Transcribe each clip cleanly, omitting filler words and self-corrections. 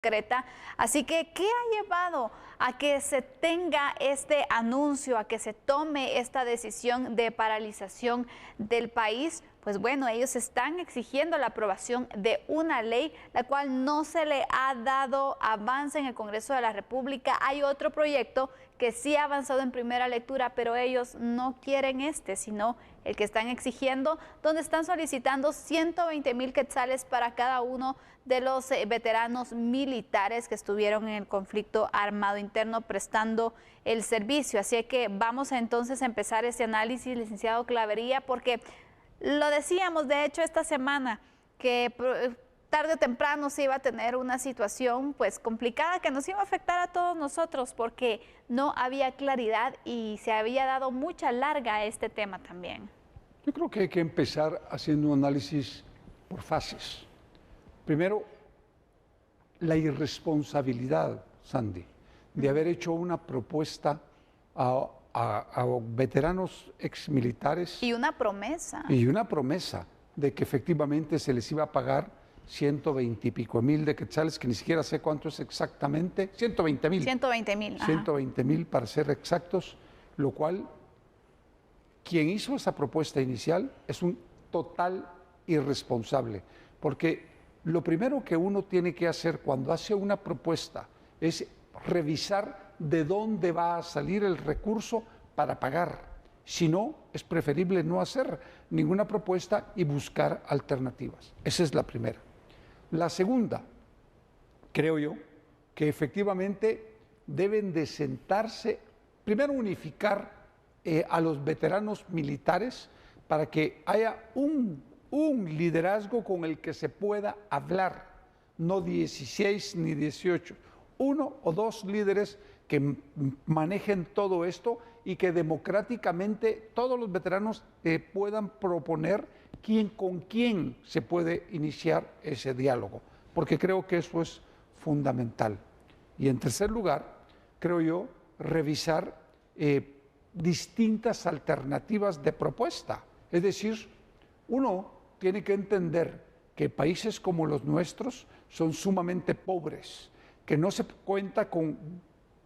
concreta. Así que, ¿qué ha llevado a que se tenga este anuncio, a que se tome esta decisión de paralización del país? Pues bueno, ellos están exigiendo la aprobación de una ley, la cual no se le ha dado avance en el Congreso de la República. Hay otro proyecto que sí ha avanzado en primera lectura, pero ellos no quieren sino el que están exigiendo, donde están solicitando 120,000 quetzales para cada uno de los veteranos militares que estuvieron en el conflicto armado interno prestando el servicio. Así que vamos entonces a empezar ese análisis, licenciado Clavería, porque lo decíamos de hecho esta semana, que tarde o temprano se iba a tener una situación pues complicada que nos iba a afectar a todos nosotros, porque no había claridad y se había dado mucha larga a este tema también. Yo creo que hay que empezar haciendo un análisis por fases. Primero, la irresponsabilidad, Sandy, de haber hecho una propuesta a veteranos exmilitares. Y una promesa. Y una promesa de que efectivamente se les iba a pagar 120 y pico mil de quetzales, que ni siquiera sé cuánto es exactamente, 120,000. 120,000. 120,000 para ser exactos, lo cual quien hizo esa propuesta inicial es un total irresponsable, porque lo primero que uno tiene que hacer cuando hace una propuesta es revisar de dónde va a salir el recurso para pagar. Si no, es preferible no hacer ninguna propuesta y buscar alternativas. Esa es la primera. La segunda, creo yo, que efectivamente deben de sentarse, primero unificar a los veteranos militares para que haya un liderazgo con el que se pueda hablar, no 16 ni 18, uno o dos líderes que manejen todo esto y que democráticamente todos los veteranos puedan proponer con quién se puede iniciar ese diálogo, porque creo que eso es fundamental. Y en tercer lugar, creo yo, revisar distintas alternativas de propuesta. Es decir, uno tiene que entender que países como los nuestros son sumamente pobres, que no se cuenta con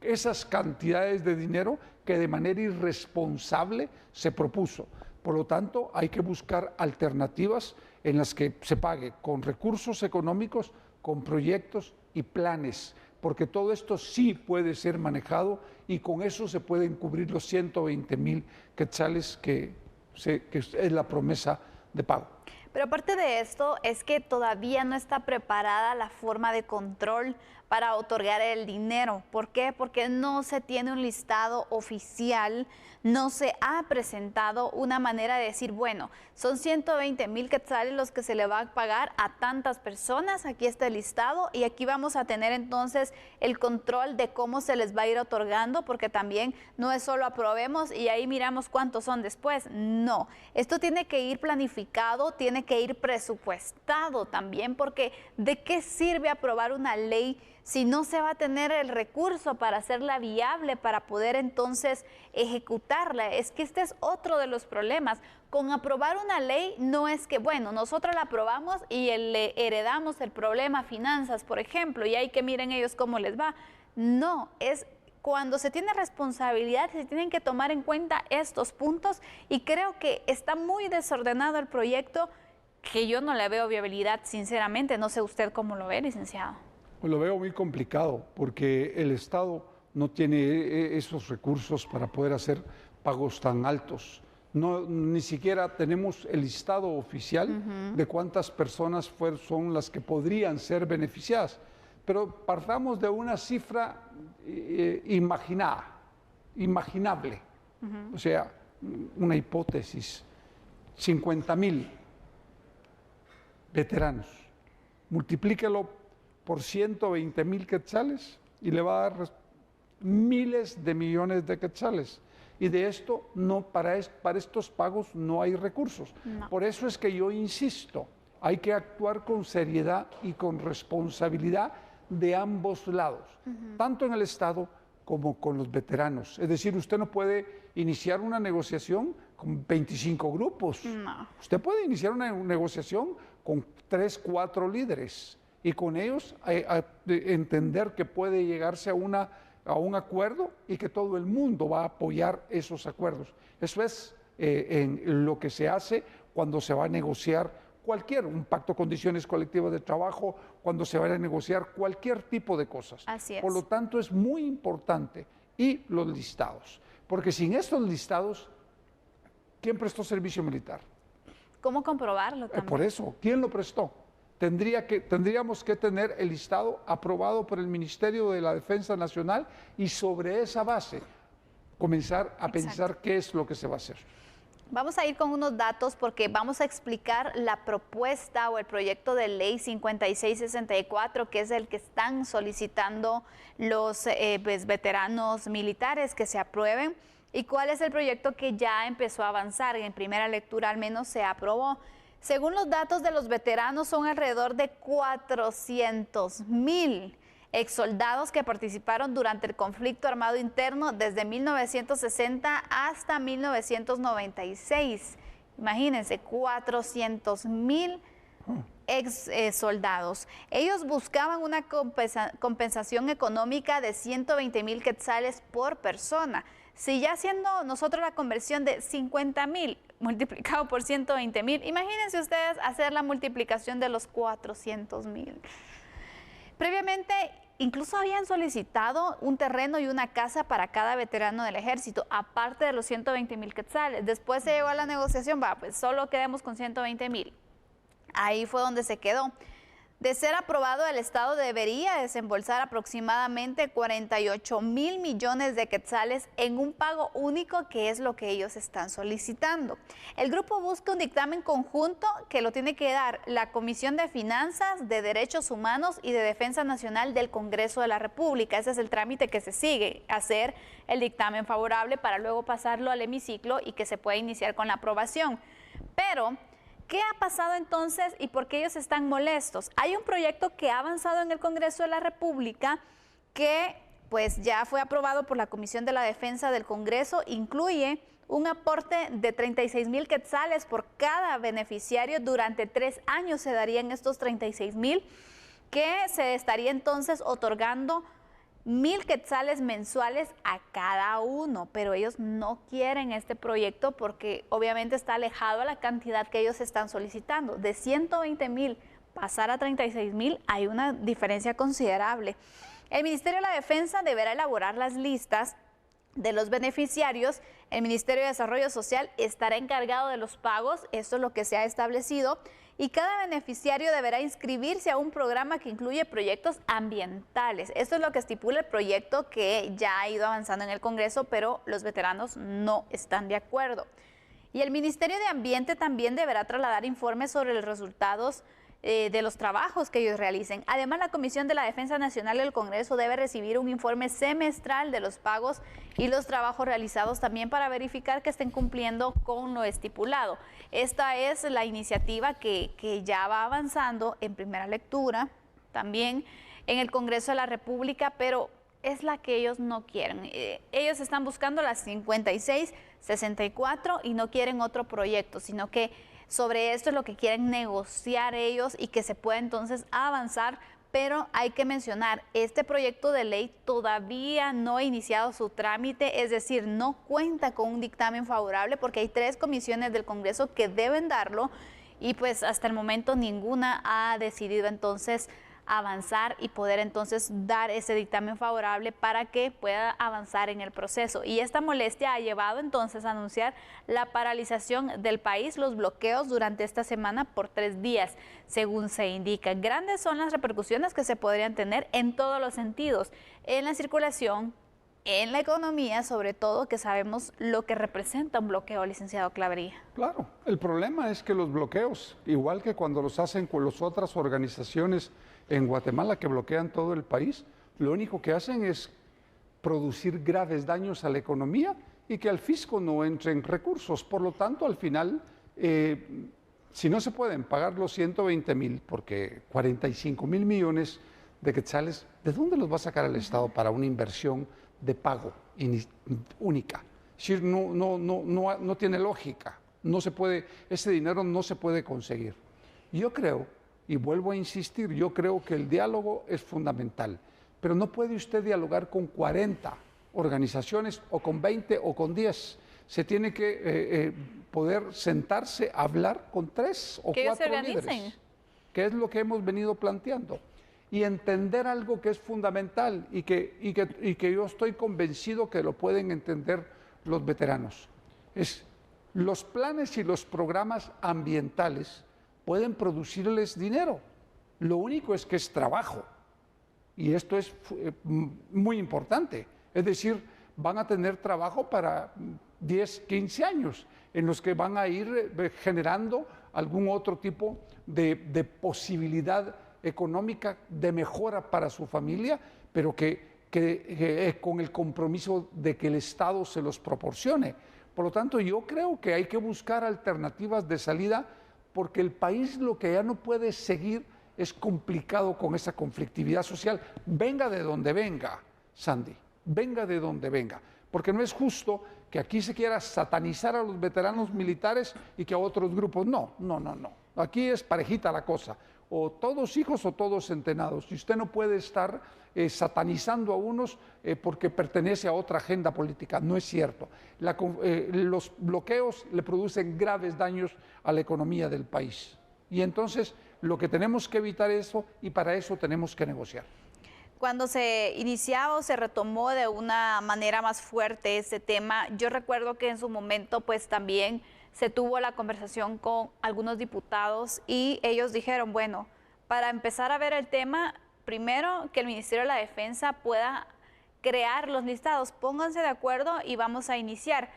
esas cantidades de dinero que de manera irresponsable se propuso. Por lo tanto, hay que buscar alternativas en las que se pague con recursos económicos, con proyectos y planes, porque todo esto sí puede ser manejado y con eso se pueden cubrir los 120,000 quetzales que es la promesa de pago. Pero aparte de esto, es que todavía no está preparada la forma de control para otorgar el dinero. ¿Por qué? Porque no se tiene un listado oficial, no se ha presentado una manera de decir, bueno, son 120,000 quetzales los que se le va a pagar a tantas personas, aquí está el listado y aquí vamos a tener entonces el control de cómo se les va a ir otorgando, porque también no es solo aprobemos y ahí miramos cuántos son después. No, esto tiene que ir planificado, tiene que ir presupuestado también, porque ¿de qué sirve aprobar una ley si no se va a tener el recurso para hacerla viable, para poder entonces ejecutarla? Es que este es otro de los problemas. Con aprobar una ley no es que, bueno, nosotros la aprobamos y le heredamos el problema a finanzas, por ejemplo, y hay que miren ellos cómo les va. No, es cuando se tiene responsabilidad, se tienen que tomar en cuenta estos puntos y creo que está muy desordenado el proyecto, que yo no le veo viabilidad, sinceramente. No sé usted cómo lo ve, licenciado. Pues lo veo muy complicado porque el Estado no tiene esos recursos para poder hacer pagos tan altos. No, ni siquiera tenemos el listado oficial de cuántas personas son las que podrían ser beneficiadas. Pero partamos de una cifra imaginable. O sea, una hipótesis, 50,000 veteranos. Multiplíquelo por 120,000 quetzales y le va a dar miles de millones de quetzales. Y de esto, para estos pagos no hay recursos. No. Por eso es que yo insisto, hay que actuar con seriedad y con responsabilidad de ambos lados, tanto en el Estado como con los veteranos. Es decir, usted no puede iniciar una negociación con 25 grupos. No. Usted puede iniciar una negociación con 3, 4 líderes y con ellos entender que puede llegarse a un acuerdo y que todo el mundo va a apoyar esos acuerdos. Eso es en lo que se hace cuando se va a negociar un pacto de condiciones colectivas de trabajo, cuando se va a negociar cualquier tipo de cosas. Así es. Por lo tanto, es muy importante. Y los listados, porque sin estos listados, ¿quién prestó servicio militar? ¿Cómo comprobarlo también? Por eso, ¿quién lo prestó? Tendríamos que tener el listado aprobado por el Ministerio de la Defensa Nacional y sobre esa base comenzar a pensar qué es lo que se va a hacer. Vamos a ir con unos datos porque vamos a explicar la propuesta o el proyecto de ley 5664, que es el que están solicitando los veteranos militares que se aprueben, y cuál es el proyecto que ya empezó a avanzar. En primera lectura al menos se aprobó. Según los datos de los veteranos, son alrededor de 400,000 exsoldados que participaron durante el conflicto armado interno desde 1960 hasta 1996. Imagínense, 400,000 soldados. Ellos buscaban una compensación económica de 120,000 quetzales por persona. Si ya haciendo nosotros la conversión de 50,000 multiplicado por 120,000, imagínense ustedes hacer la multiplicación de los 400,000. Previamente, incluso habían solicitado un terreno y una casa para cada veterano del ejército, aparte de los 120,000 quetzales. Después se llegó a la negociación, pues solo quedemos con 120,000. Ahí fue donde se quedó. De ser aprobado, el Estado debería desembolsar aproximadamente 48,000 millones de quetzales en un pago único, que es lo que ellos están solicitando. El grupo busca un dictamen conjunto que lo tiene que dar la Comisión de Finanzas, de Derechos Humanos y de Defensa Nacional del Congreso de la República. Ese es el trámite que se sigue, hacer el dictamen favorable para luego pasarlo al hemiciclo y que se pueda iniciar con la aprobación. Pero ¿qué ha pasado entonces y por qué ellos están molestos? Hay un proyecto que ha avanzado en el Congreso de la República que pues ya fue aprobado por la Comisión de la Defensa del Congreso. Incluye un aporte de 36,000 quetzales por cada beneficiario. Durante 3 años se darían estos 36,000, que se estaría entonces otorgando 1,000 quetzales mensuales a cada uno, pero ellos no quieren este proyecto porque obviamente está alejado a la cantidad que ellos están solicitando. De 120,000 pasar a 36,000 hay una diferencia considerable. El Ministerio de la Defensa deberá elaborar las listas de los beneficiarios. El Ministerio de Desarrollo Social estará encargado de los pagos, esto es lo que se ha establecido, y cada beneficiario deberá inscribirse a un programa que incluye proyectos ambientales. Esto es lo que estipula el proyecto que ya ha ido avanzando en el Congreso, pero los veteranos no están de acuerdo. Y el Ministerio de Ambiente también deberá trasladar informes sobre los resultados de los trabajos que ellos realicen. Además, la Comisión de la Defensa Nacional del Congreso debe recibir un informe semestral de los pagos y los trabajos realizados, también para verificar que estén cumpliendo con lo estipulado. Esta es la iniciativa que ya va avanzando en primera lectura, también en el Congreso de la República, pero es la que ellos no quieren. Ellos están buscando las 5664 y no quieren otro proyecto, sino que sobre esto es lo que quieren negociar ellos y que se pueda entonces avanzar. Pero hay que mencionar, este proyecto de ley todavía no ha iniciado su trámite, es decir, no cuenta con un dictamen favorable porque hay 3 comisiones del Congreso que deben darlo y pues hasta el momento ninguna ha decidido entonces avanzar y poder entonces dar ese dictamen favorable para que pueda avanzar en el proceso. Y esta molestia ha llevado entonces a anunciar la paralización del país, los bloqueos durante esta semana por 3 días, según se indica. Grandes son las repercusiones que se podrían tener en todos los sentidos, en la circulación, en la economía, sobre todo, que sabemos lo que representa un bloqueo, licenciado Clavería. Claro, el problema es que los bloqueos, igual que cuando los hacen con las otras organizaciones en Guatemala que bloquean todo el país, lo único que hacen es producir graves daños a la economía y que al fisco no entren recursos. Por lo tanto, al final, si no se pueden pagar los 120,000, porque 45,000 millones de quetzales, ¿de dónde los va a sacar el Estado para una inversión de pago única? Es decir, no tiene lógica, no se puede, ese dinero no se puede conseguir. Yo creo Y vuelvo a insistir, yo creo que el diálogo es fundamental, pero no puede usted dialogar con 40 organizaciones o con 20 o con 10. Se tiene que poder sentarse a hablar con 3 o 4 líderes, que es lo que hemos venido planteando, y entender algo que es fundamental y que yo estoy convencido que lo pueden entender los veteranos. Es los planes y los programas ambientales pueden producirles dinero. Lo único es que es trabajo. Y esto es muy importante. Es decir, van a tener trabajo para 10, 15 años, en los que van a ir generando algún otro tipo de posibilidad económica de mejora para su familia, pero que con el compromiso de que el Estado se los proporcione. Por lo tanto, yo creo que hay que buscar alternativas de salida, porque el país lo que ya no puede seguir es complicado con esa conflictividad social. Venga de donde venga, Sandy, venga de donde venga, porque no es justo que aquí se quiera satanizar a los veteranos militares y que a otros grupos no. Aquí es parejita la cosa, o todos hijos o todos centenados, y usted no puede estar satanizando a unos porque pertenece a otra agenda política. No es cierto. Los bloqueos le producen graves daños a la economía del país. Y entonces lo que tenemos que evitar es eso, y para eso tenemos que negociar. Cuando se iniciaba o se retomó de una manera más fuerte este tema, yo recuerdo que en su momento pues también se tuvo la conversación con algunos diputados y ellos dijeron, bueno, para empezar a ver el tema, primero que el Ministerio de la Defensa pueda crear los listados, pónganse de acuerdo y vamos a iniciar.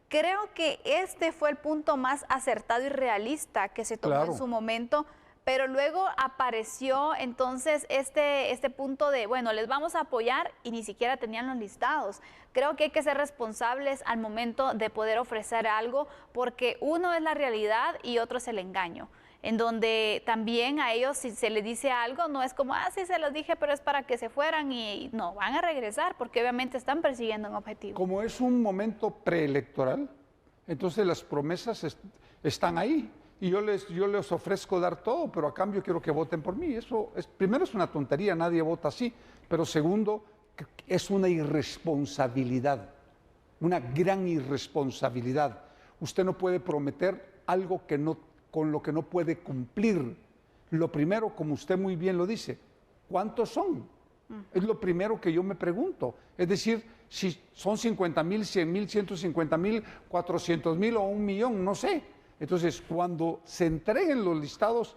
Creo que este fue el punto más acertado y realista que se tomó en su momento, pero luego apareció entonces este punto de, bueno, les vamos a apoyar y ni siquiera tenían los listados. Creo que hay que ser responsables al momento de poder ofrecer algo, porque uno es la realidad y otro es el engaño, en donde también a ellos si se les dice algo, no es como, sí se los dije, pero es para que se fueran, y no, van a regresar porque obviamente están persiguiendo un objetivo. Como es un momento preelectoral, entonces las promesas están ahí. Y yo les ofrezco dar todo, pero a cambio quiero que voten por mí. Eso primero es una tontería, nadie vota así, pero segundo, es una irresponsabilidad, una gran irresponsabilidad. Usted no puede prometer algo con lo que no puede cumplir. Lo primero, como usted muy bien lo dice, ¿cuántos son? Es lo primero que yo me pregunto. Es decir, si son 50,000, 100,000, 150,000, 400,000 o 1,000,000, no sé. Entonces, cuando se entreguen los listados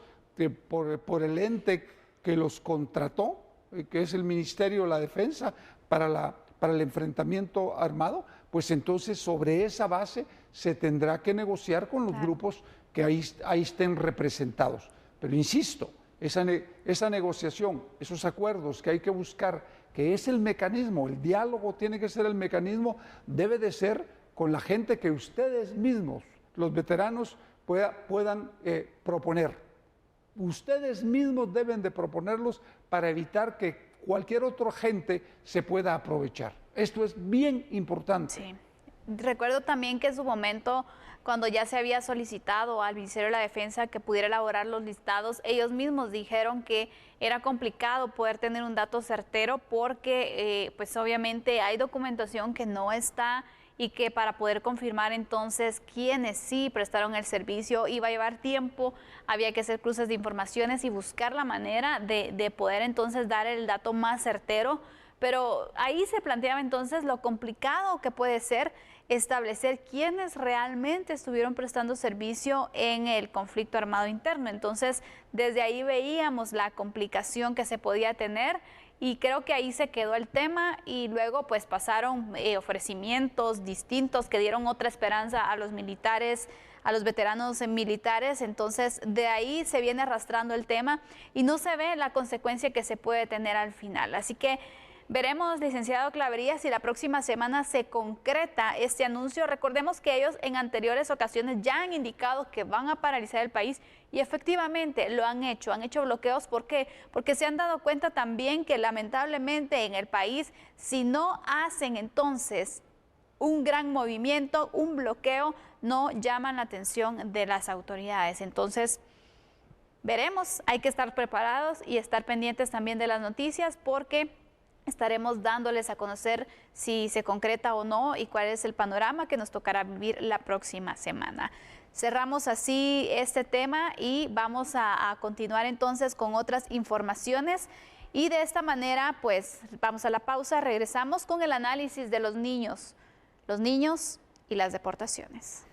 por el ente que los contrató, que es el Ministerio de la Defensa para el enfrentamiento armado, pues entonces sobre esa base se tendrá que negociar con los grupos que ahí estén representados. Pero insisto, esa negociación, esos acuerdos que hay que buscar, que es el mecanismo, el diálogo tiene que ser el mecanismo, debe de ser con la gente que ustedes mismos, los veteranos, puedan proponer. Ustedes mismos deben de proponerlos para evitar que cualquier otro agente se pueda aprovechar. Esto es bien importante. Sí. Recuerdo también que en su momento, cuando ya se había solicitado al Ministerio de la Defensa que pudiera elaborar los listados, ellos mismos dijeron que era complicado poder tener un dato certero porque pues obviamente hay documentación que no está, y que para poder confirmar entonces quiénes sí prestaron el servicio iba a llevar tiempo, había que hacer cruces de informaciones y buscar la manera de poder entonces dar el dato más certero, pero ahí se planteaba entonces lo complicado que puede ser establecer quiénes realmente estuvieron prestando servicio en el conflicto armado interno. Entonces, desde ahí veíamos la complicación que se podía tener. Y creo que ahí se quedó el tema, y luego pues pasaron ofrecimientos distintos que dieron otra esperanza a los militares, a los veteranos militares. Entonces de ahí se viene arrastrando el tema y no se ve la consecuencia que se puede tener al final. Así que veremos, licenciado Clavería, si la próxima semana se concreta este anuncio. Recordemos que ellos en anteriores ocasiones ya han indicado que van a paralizar el país y efectivamente lo han hecho bloqueos. ¿Por qué? Porque se han dado cuenta también que lamentablemente en el país, si no hacen entonces un gran movimiento, un bloqueo, no llaman la atención de las autoridades. Entonces, veremos, hay que estar preparados y estar pendientes también de las noticias porque estaremos dándoles a conocer si se concreta o no y cuál es el panorama que nos tocará vivir la próxima semana. Cerramos así este tema y vamos a continuar entonces con otras informaciones. Y de esta manera, pues vamos a la pausa, regresamos con el análisis de los niños y las deportaciones.